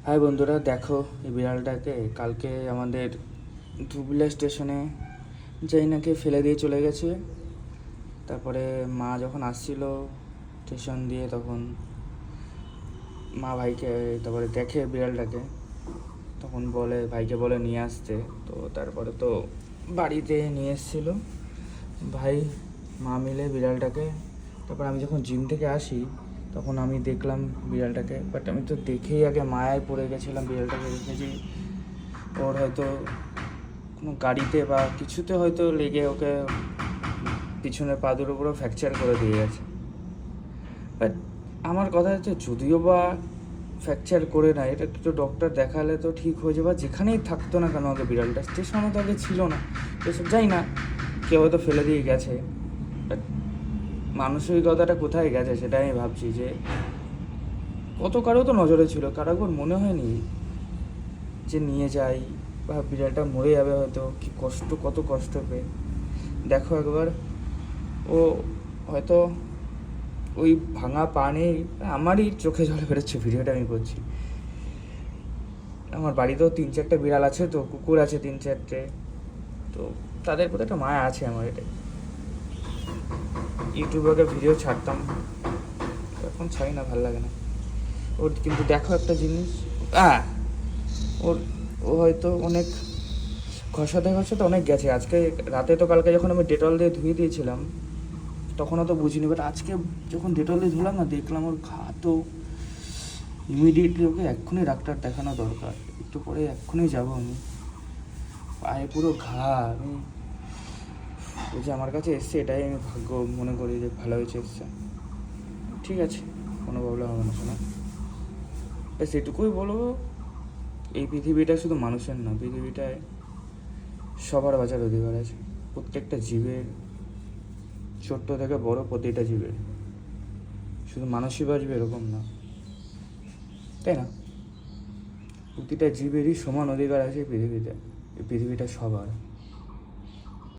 High বন্ধুরা, দেখো এই বিড়ালটাকে কালকে আমাদের ধুবলা স্টেশনে যাই নাকি ফেলে দিয়ে চলে গেছে। তারপরে মা যখন আসছিল স্টেশন দিয়ে, তখন মা ভাইকে তারপরে দেখে বিড়ালটাকে, তখন বলে ভাইকে বলে নিয়ে আসতে। তো তারপরে তো বাড়িতে নিয়ে এসেছিলো ভাই মা মিলে বিড়ালটাকে। তারপর আমি যখন জিম থেকে আসি তখন আমি দেখলাম বিড়ালটাকে, বাট আমি তো দেখেই আগে মায়ায় পড়ে গেছিলাম। বিড়ালটাকে দেখেছি ওর হয়তো কোনো গাড়িতে বা কিছুতে হয়তো লেগে ওকে পিছনের পা দুটোর উপরও ফ্র্যাকচার করে দিয়ে গেছে। বাট আমার কথা হচ্ছে, যদিও বা ফ্র্যাকচার করে না, এটা একটু ডক্টর দেখালে তো ঠিক হয়ে যাবে। যেখানেই থাকতো না কেন আগে বিড়ালটা, স্টেশনে তো আগে ছিল না, এসব যাই না, কেউ হয়তো ফেলে দিয়ে গেছে। বাট মানসিকতাটা কোথায় গেছে সেটা আমি ভাবছি, যে কত কারো তো নজরে ছিল, কারো একবার মনে হয়নি যে নিয়ে যাই, বা বিড়ালটা মরে যাবে হয়তো, কি কষ্ট, কত কষ্ট পেয়ে। দেখো একবার, ও হয়তো ওই ভাঙা পা নেই, আমারই চোখে জল বেরোচ্ছে, ভিডিওটা আমি করছি। আমার বাড়িতেও 3-4টে বিড়াল আছে, তো কুকুর আছে 3-4টে, তো তাদের প্রতি একটা মায়া আছে আমার। এটাই ইউটিউবে ভিডিও ছাড়তাম, এখন ছাড়ি না, ভালো লাগে না ওর। কিন্তু দেখো একটা জিনিস, ওর ও হয়তো অনেক ঘষাতে ঘষাতে অনেক গেছে আজকে রাতে। তো কালকে যখন আমি ডেটল দিয়ে ধুয়ে দিয়েছিলাম তখনও তো বুঝিনি, বাট আজকে যখন ডেটল দিয়ে ধুলাম না, দেখলাম ওর ঘা। তো ইমিডিয়েটলি ওকে এক্ষুনি ডাক্তার দেখানো দরকার, একটু পরে এক্ষুনি যাবো আমি। পায়ে পুরো ঘা। আমি ও যে আমার কাছে এসছে এটাই আমি ভাগ্য মনে করি, যে ভালো হয়েছে এসছে। ঠিক আছে, কোনো প্রবলেম হবে না, শোনা। ব্যাস এটুকুই বলবো, এই পৃথিবীটা শুধু মানুষের না, পৃথিবীটায় সবার বাঁচার অধিকার আছে। প্রত্যেকটা জীবের, ছোট্ট থেকে বড় প্রতিটা জীবের, শুধু মানুষই বাঁচবে এরকম না, তাই না? প্রতিটা জীবেরই সমান অধিকার আছে পৃথিবীতে, এই পৃথিবীটা সবার।